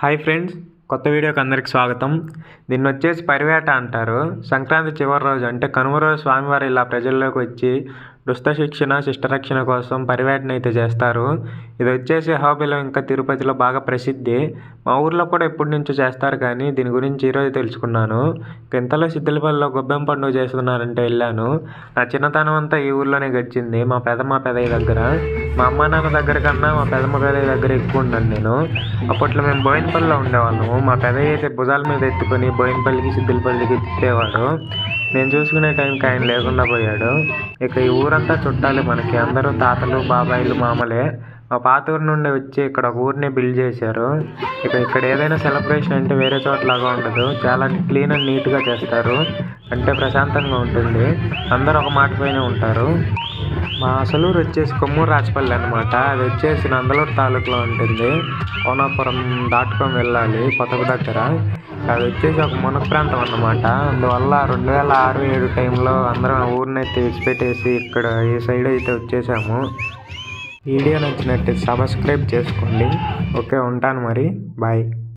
Hi friends, కొత్త వీడియోకి అందరికి స్వాగతం. దీన్ని వచ్చేసి పరివేట అంటారు. సంక్రాంతి చివరి రోజు అంటే కనుమ రోజు స్వామివారు ఇలా ప్రజల్లోకి వచ్చి దుష్ట శిక్షణ శిష్టరక్షణ కోసం పరివేటన అయితే చేస్తారు. ఇది వచ్చేసి అహోబిలం ఇంకా తిరుపతిలో బాగా ప్రసిద్ధి. మా ఊర్లో కూడా ఎప్పటి నుంచో చేస్తారు, కానీ దీని గురించి ఈరోజు తెలుసుకున్నాను. ఇంతలో సిద్దిలపల్లిలో గొబ్బెమ్మ పండుగ చేస్తున్నారంటే వెళ్ళాను. నా చిన్నతనం అంతా ఈ ఊర్లోనే గడిచింది. మా పెదయ్య దగ్గర, మా అమ్మ నాన్న దగ్గర కన్నా మా పెదయ్య దగ్గర ఎక్కువ ఉన్నాను నేను. అప్పట్లో మేము బోయినపల్లిలో ఉండేవాళ్ళము. మా పెదయ్య అయితే భుజాల మీద ఎత్తుకొని బోయినపల్లికి సిద్దిలపల్లికి తిప్పేవాడు. నేను చూసుకునే టైంకి ఆయన లేకుండా పోయాడు. ఇక ఈ ఊరంతా చుట్టాలి మనకి. అందరూ తాతలు, బాబాయిలు, మామలే. మా పాత ఊరి నుండి వచ్చి ఇక్కడ ఒక ఊరిని బిల్డ్ చేశారు. ఇక్కడ ఏదైనా సెలబ్రేషన్ అంటే వేరే చోటలాగా ఉండదు. చాలా క్లీన్ అండ్ నీట్గా చేస్తారు. అంటే ప్రశాంతంగా ఉంటుంది. అందరూ ఒక మాట పైన ఉంటారు. మా అసలు ఊరు వచ్చేసి కొమ్మూరు రాజపల్లి అనమాట. అది వచ్చేసి నందలూరు తాలూకులో ఉంటుంది. కోనాపురం దాటుకొని వెళ్ళాలి కొత్తకు దగ్గర. అది వచ్చేసి ఒక మునక ప్రాంతం అన్నమాట. అందువల్ల 2006-07 టైంలో అందరం ఊరిని అయితే విడిచిపెట్టేసి ఇక్కడ ఈ సైడ్ అయితే వచ్చేసాము. వీడియో నచ్చినట్టు సబ్స్క్రైబ్ చేసుకోండి. ఓకే, ఉంటాను మరి. బాయ్.